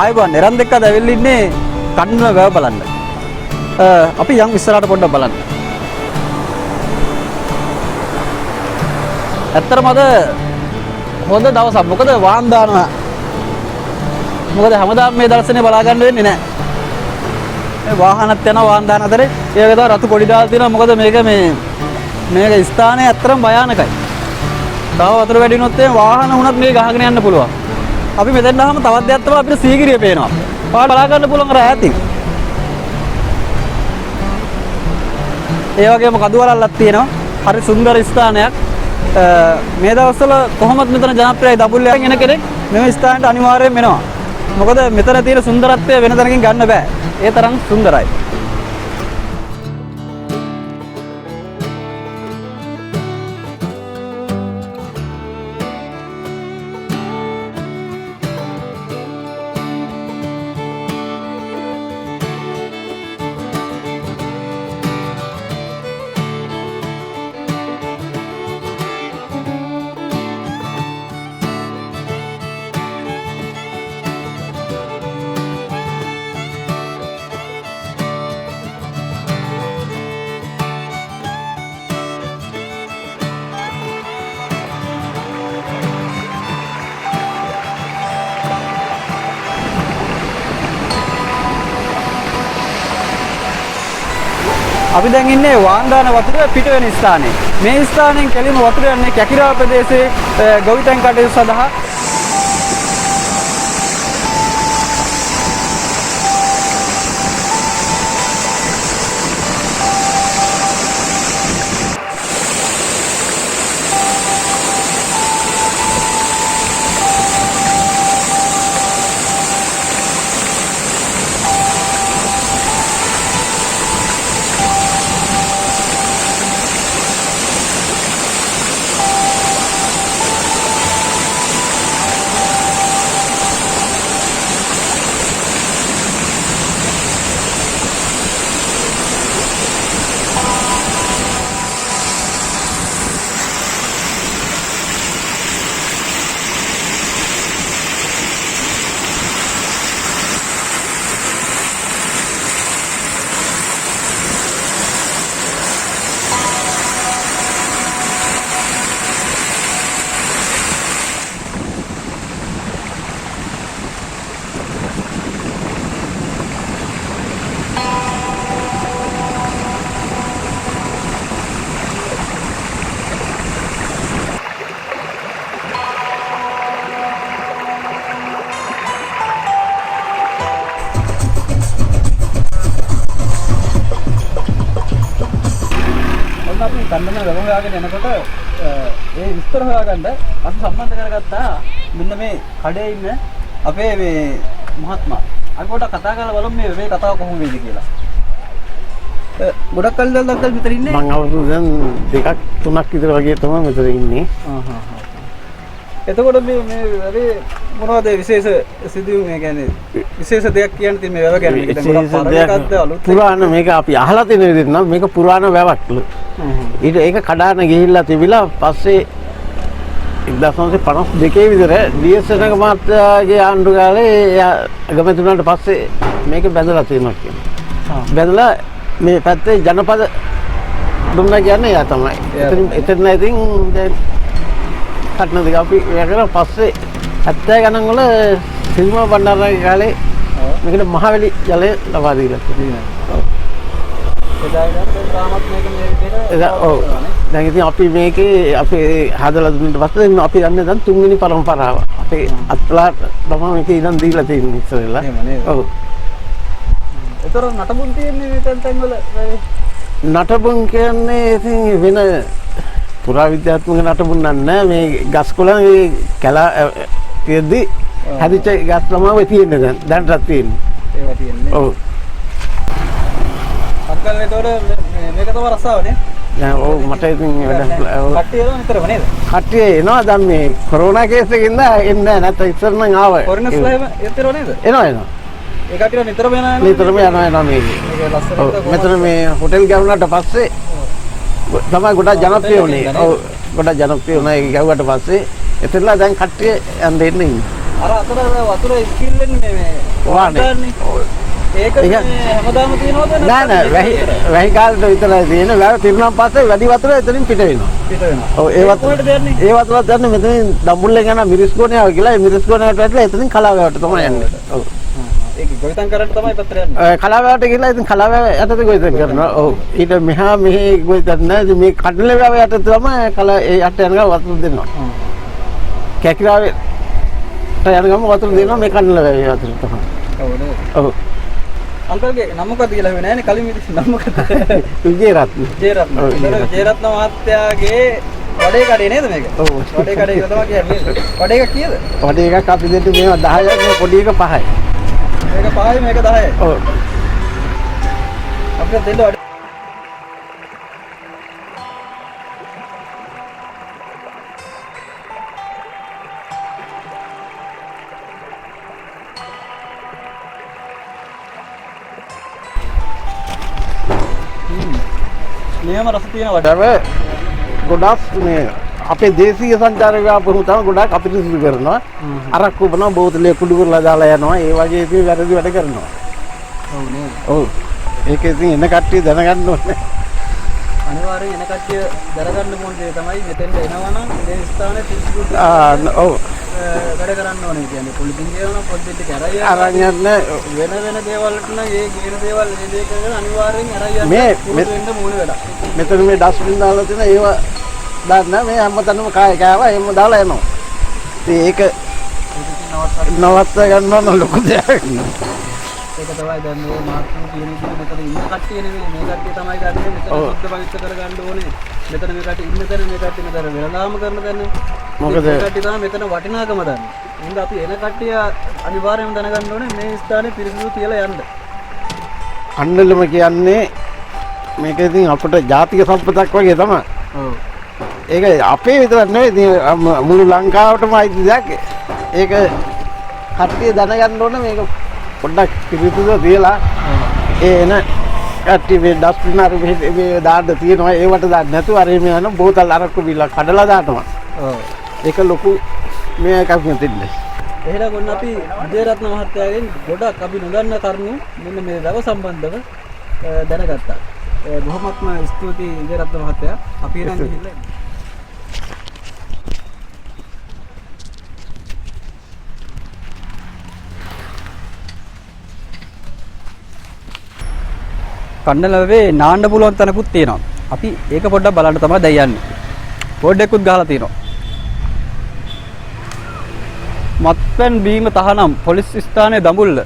ආයුබෝවන් එරන් දෙක දැවිල්ල ඉන්නේ කන්දලම වැව බලන්න. අපි යම් ඉස්සරහට පොඩ්ඩක් බලන්න. ඇත්තටම අද හොඳ දවසක්. මොකද වාහන දානවා. මොකද හැමදාම මේ දර්ශනය බලා ගන්න වෙන්නේ නැහැ. මේ වාහනත් යනවා වාහන දාන අතරේ ඒක තමයි රතු කොඩි දාලා තියෙනවා. මොකද මේක ස්ථානය ඇත්තටම භයානකයි. තව වතුර වැඩි වුණොත් එහෙනම් වාහන වුණත් මේ ගහගෙන යන්න පුළුවන්. අපි මෙතෙන් ආවම තවත් දෙයක් තමයි අපිට සීගිරිය පේනවා. පාඩ බලා ගන්න පුළුවන් අර ඈතින්. ඒ වගේම කඳු වලල්ලක් තියෙනවා. හරි සුන්දර ස්ථානයක්. මේ දවස්වල කොහොමද මෙතන ජනප්‍රියයි දඹුල්ලෙන් එන කෙනෙක් මේ ස්ථානට අනිවාර්යයෙන් එනවා. මොකද මෙතන තියෙන සුන්දරත්වය වෙන තැනකින් ගන්න බෑ. ඒ තරම් සුන්දරයි. අපි දැන් ඉන්නේ වාන්දාන වතුර පිට වෙන ස්ථානයේ. මේ ස්ථානයෙන් කෙලින්ම වතුර යන්නේ කැකිරාව ප්‍රදේශයේ ගොවිතැන් කටයුතු සඳහා. කන්දම වැව හොයාගෙන යනකොට ඒ විස්තර හොයාගන්න අපි සම්බන්ධ කරගත්තා මෙන්න මේ කඩේ ඉන්න අපේ මේ මහත්මයා. අපි පොඩ්ඩක් කතා කරලා බලමු මේ කතාව කොහොම වෙයිද කියලා. ගොඩක් කල් දවස් විතර ඉන්නේ. මම අවුරුදු දැන් 2ක් 3ක් විතර වගේ තමයි මෙතන ඉන්නේ. එතකොට මේ වැඩේ මොනවද විශේෂ සිදුවීම් ඒ කියන්නේ විශේෂ දෙයක් කියන්න තියෙන මේ වැව ගැන පුරාණ මේක අපි අහලා තියෙන විදිහට නම් මේක පුරාණ වැවක්ලු. ඊට ඒක කඩාන ගිහිල්ලා තිබිලා පස්සේ 1952 විතර ඩීඑස්.එක මාත්‍යාගේ ආණ්ඩු කාලේ එයා අගමැතිුණාට පස්සේ මේක බැඳලා තියෙනවා කියනවා. බැඳලා මේ පැත්තේ ජනපද දුන්නා කියන්නේ එයා තමයි. එතන ඉතින් දැන් කටන දෙක අපි එයා කරා පස්සේ 70 ගණන් වල සිරිම බණ්ඩාරගේ කාලේ මේකට මහවැලි ජලය ලබා දීලා තියෙනවා. ඔව්. දැන් ඉතින් අපි මේකේ අපි හදලා දුන්නාට පස්සේ අපි යන්නේ දැන් තුන්වෙනි පරම්පරාව. අපේ අත්ලාට තමයි මේක ඉඳන් දීලා තියෙන්නේ ඉස්සෙල්ලා. ඔව්. ඒතර නටබුන් තියෙන්නේ මේ තැන් වල නටබුන් කියන්නේ ඉතින් වෙන පුරාවිද්‍යාත්මක නටබුන් නෑ මේ ගස් කොළන් මේ කැලා තියෙද්දි හැදිච්ච ගස් තමයි තියෙන්නේ දැන්ටත් තියෙන්නේ. ඒවා තියෙන්නේ. ඔව්. අත්කල් නේතොර මේක තමයි රස්සාවනේ. දැන් ඔව් මට ඉතින් වැඩ කට්ටිය එනවා නිතරම නේද? කට්ටිය එනවා දැන් මේ කොරෝනා කේස් එකකින්ද එන්නේ නැහැ නැත්නම් ඉස්සර නම් ආවා. කොරෝනාස්ලා එතන නේද? එනවා. ඒ කට්ටිය නිතරම යනවා මේක. මේක ලස්සනට මෙතන මේ හොටෙල් ගෑවුනාට පස්සේ තමයි ගොඩක් ජනප්‍රිය වුණේ. ඔව් ගොඩක් ජනප්‍රිය වුණා ඒක ගැව්වට පස්සේ එතනලා දැන් කට්ටිය යන්න ඉන්නේ. අර අතර වතුර ඉස්කිල්ලන්නේ මේ වානේ. ඒක හැමදාම තියෙනවද නෑ වැහි කාලේට විතරයි තියෙන. වැව පිරුණාන් පස්සේ වැඩි වතුර එතනින් පිට වෙනවා. ඔව් ඒ වතුරත් යන්නේ මෙතනින් දම්බුල්ලෙන් යන මිරිස්ගොනියාව කියලා. ඒ මිරිස්ගොනියාවට වැටලා එතනින් කලා වැවට තමයි යන්නේ. ඔව්. ඒක ගොවිතැන් කරන්න තමයි පැත්තට යන්නේ. කලා වැවට ගිහලා ඉතින් කලා වැව යටතේ ගොවිතැන් කරනවා. ඔව්. ඊට මෙහා මෙහි ගොවිතැන් නෑ. ඉතින් මේ කඩල වැව යටතේ තමයි කලා ඒ යට යන ගම වතුර දෙනවා. කැකිරාවේ යන ගම වතුර දෙනවා මේ කඩල වැවේ වතුර තමයි. ඔව් නේද? ඔව්. අංකල්ගේ නම මොකක්ද කියලා වෙන්නේ නෑනේ කලින් විදිහ නම මොකක්ද? විජේරත්න. ජේරත්න. ජේරත්න මහත්තයාගේ වඩේ කඩේ නේද මේක? ඔව්. වඩේ කඩේ කියලා තමයි කියන්නේ. වඩේ එක කීයද? වඩේ එකක් අපි දෙන්න මේවා 10ක් මේ පොඩි එක 5යි. මේක 5යි මේක 10යි. ඔව්. අපිට දෙන්න වඩේ නියම රස තියෙන වඩේ. ගොඩක් මේ අපේ දේශීය සංචාරක ව්‍යාපෘති තමයි ගොඩක් අපිරිසිදු කරනවා. අරක්කු බනවා බෝතලේ කුඩු කරලා දාලා යනවා. ඒ වගේ ඉතින් වැරදි වැඩ කරනවා. ඔව් නේද? ඔව්. ඒක ඉතින් එන කට්ටිය දැනගන්න ඕනේ. අනිවාර්යෙන් එන කට්ටිය දැනගන්න ඕන දේ තමයි මෙතෙන්ට එනවනම් මේ ස්ථානේ පිරිසිදු ඔව්. වැඩ කරන්න ඕනේ කියන්නේ පොලිතින් ගේනවා පොඩ්ඩක් කරයි අරන් යන්නේ වෙන දේවල් වලට නම් ඒ ගේන දේවල් මේ දේ කරගෙන අනිවාර්යෙන් අරයි යන්න මේ වෙන්න මොන වැඩක්. මෙතන මේ ඩස්බින් දාලා තියෙන ඒවා දාන්න මේ හැමතැනම කෑවා එහෙම දාලා යනවා. ඉතින් ඒක නවත්ත ගන්න ඕන ලොකු දෙයක්. ඒක තමයි දැන් මේ මාත්‍රු කියන විදිහට මෙතන ඉන්න කට්ටිය නෙවෙයි මේ කට්ටිය තමයි ගන්නේ මෙතන සුද්ධ පවිත්‍ර කරගන්න ඕනේ. මෙතන මේ කට්ටිය ඉන්න තැන මේ කට්ටිය මෙතන වෙනදාම කරන තැන. මොකද මේ කට්ටිය තමයි මෙතන වටිනාකම දන්නේ. එහෙනම් අපි එන කට්ටිය අනිවාර්යයෙන්ම දැනගන්න ඕනේ මේ ස්ථානේ පිරිසිදු තියලා යන්න. කණ්ඩලම කියන්නේ මේක ඉතින් අපිට ජාතික සම්පතක් වගේ තමයි. ඔව්. ඒක අපේ විතරක් නෙවෙයි ඉතින් මුළු ලංකාවටම අයිති දෙයක්. ඒක කට්ටිය දැනගන්න ඕනේ මේක පොඩ්ඩක් පිරිසිදු තියලා එන කට්ටිය මේ ඩස්බින් අර මේ දාන්න තියෙනවා ඒවට දාන්න නැතුව අර මේ යන බෝතල් අරක්කු බිල්ල කඩලා දානවා. ඔව්. ඒක ලොකු මේ එකක් නෙතින්නේ. එහෙනම් ගොන්න අපි විජේරත්න මහත්තයාගෙන් ගොඩක් අපි නොදන්න කරුණු මෙන්න මේ දව සම්බන්ධව දැනගත්තා. බොහොමත්ම ස්තුතියි විජේරත්න මහත්තයා. අපි එනම් ගිහිල්ලා කණ්ඩලමේ නාන්න පුළුවන් තැනකුත් තියෙනවා. අපි ඒක පොඩ්ඩක් බලන්න තමයි දැන් යන්නේ. බෝඩ් එකකුත් ගහලා තියෙනවා. මත්පැන් බීම තහනම් පොලිස් ස්ථානයේ දඹුල්ල.